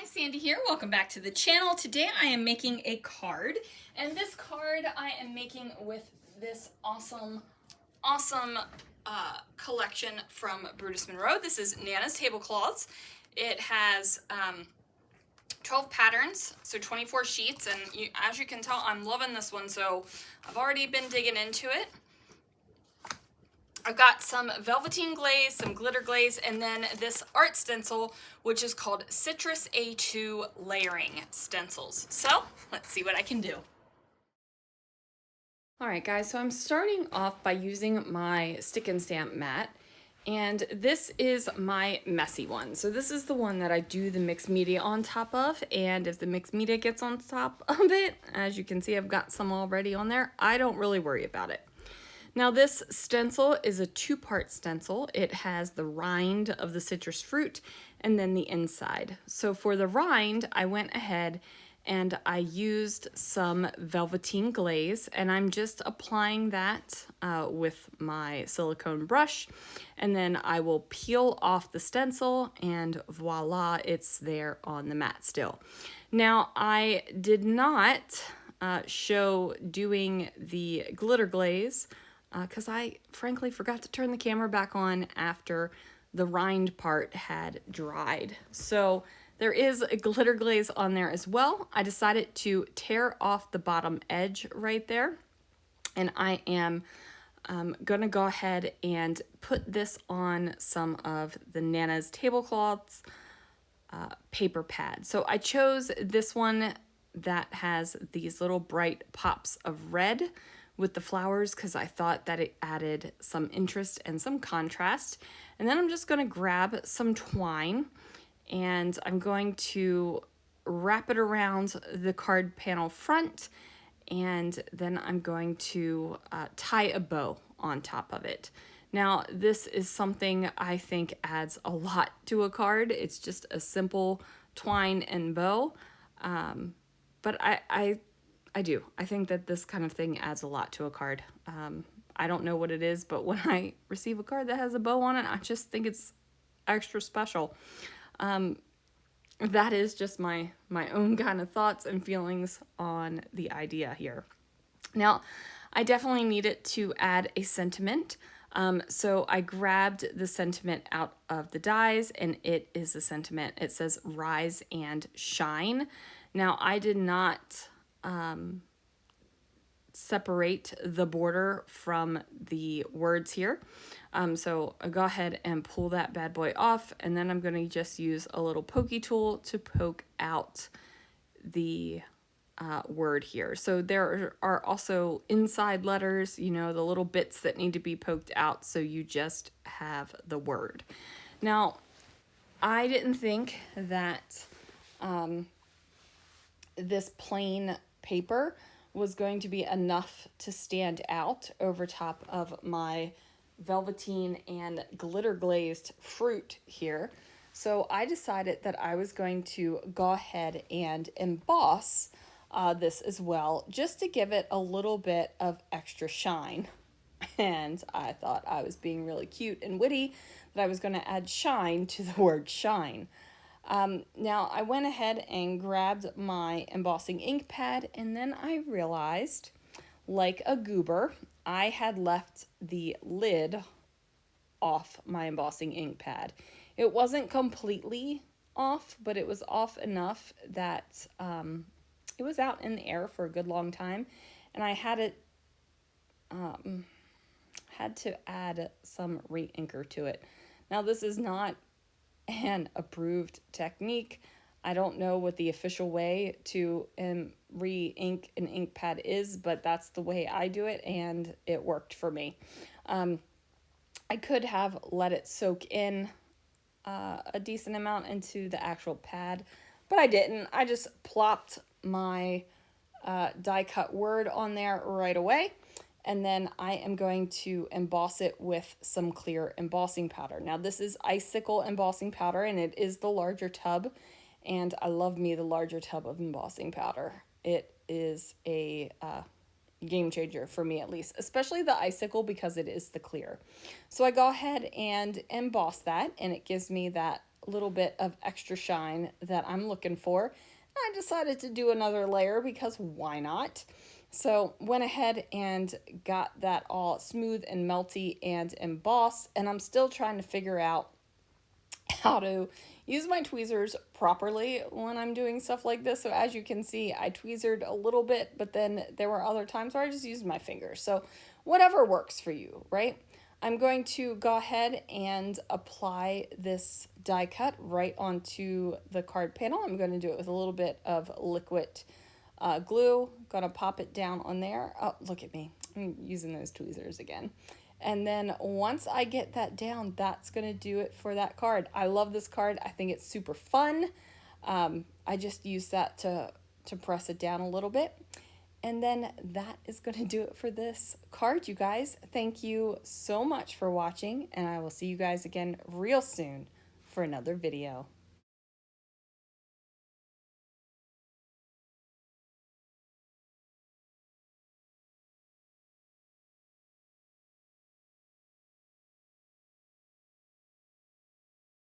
Sandy here. Welcome back to the channel. Today I am making a card, and this card I am making with this awesome collection from Brutus Monroe. This is Nana's Tablecloths. It has 12 patterns, so 24 sheets, and as you can tell, I'm loving this one, so I've already been digging into it. I've got some velveteen glaze, some glitter glaze, and then this art stencil, which is called Citrus A2 Layering Stencils. So let's see what I can do. All right, guys, so I'm starting off by using my stick and stamp mat, and this is my messy one. So this is the one that I do the mixed media on top of, and if the mixed media gets on top of it, as you can see, I've got some already on there, I don't really worry about it. Now this stencil is a two-part stencil. It has the rind of the citrus fruit and then the inside. So for the rind, I went ahead and I used some velveteen glaze, and I'm just applying that with my silicone brush, and then I will peel off the stencil and voila, it's there on the mat still. Now I did not show doing the glitter glaze because I frankly forgot to turn the camera back on after the rind part had dried. So there is a glitter glaze on there as well. I decided to tear off the bottom edge right there, and I am gonna go ahead and put this on some of the Nana's Tablecloths paper pad. So I chose this one that has these little bright pops of red with the flowers because I thought that it added some interest and some contrast. And then I'm just going to grab some twine and I'm going to wrap it around the card panel front, and then I'm going to tie a bow on top of it. Now this is something I think adds a lot to a card. It's just a simple twine and bow, but I do. I think that this kind of thing adds a lot to a card. I don't know what it is, but when I receive a card that has a bow on it, I just think it's extra special. That is just my own kind of thoughts and feelings on the idea here. Now, I definitely needed to add a sentiment. So I grabbed the sentiment out of the dies, and it is the sentiment. It says rise and shine. Now, I did not separate the border from the words here. So I go ahead and pull that bad boy off, and then I'm going to just use a little pokey tool to poke out the word here. So there are also inside letters, you know, the little bits that need to be poked out, so you just have the word. Now, I didn't think that this plain paper was going to be enough to stand out over top of my velveteen and glitter glazed fruit here. So I decided that I was going to go ahead and emboss this as well, just to give it a little bit of extra shine. And I thought I was being really cute and witty that I was going to add shine to the word shine. Now I went ahead and grabbed my embossing ink pad, and then I realized, like a goober, I had left the lid off my embossing ink pad. It wasn't completely off, but it was off enough that it was out in the air for a good long time, and I had to add some re-inker to it. Now this is not an approved technique. I don't know what the official way to re-ink an ink pad is, but that's the way I do it, and it worked for me. I could have let it soak in a decent amount into the actual pad, but I didn't. I just plopped my die cut word on there right away, and then I am going to emboss it with some clear embossing powder. Now this is icicle embossing powder, and it is the larger tub, and I love me the larger tub of embossing powder. It is a game changer for me, at least, especially the icicle because it is the clear. So I go ahead and emboss that, and it gives me that little bit of extra shine that I'm looking for. I decided to do another layer because why not? So went ahead and got that all smooth and melty and embossed, and I'm still trying to figure out how to use my tweezers properly when I'm doing stuff like this. So as you can see, I tweezered a little bit, but then there were other times where I just used my fingers. So whatever works for you, right? I'm going to go ahead and apply this die cut right onto the card panel. I'm going to do it with a little bit of liquid glue. Gonna pop it down on there. Oh, look at me. I'm using those tweezers again. And then once I get that down, that's gonna do it for that card. I love this card. I think it's super fun. I just use that to press it down a little bit. And then that is gonna do it for this card, you guys. Thank you so much for watching, and I will see you guys again real soon for another video.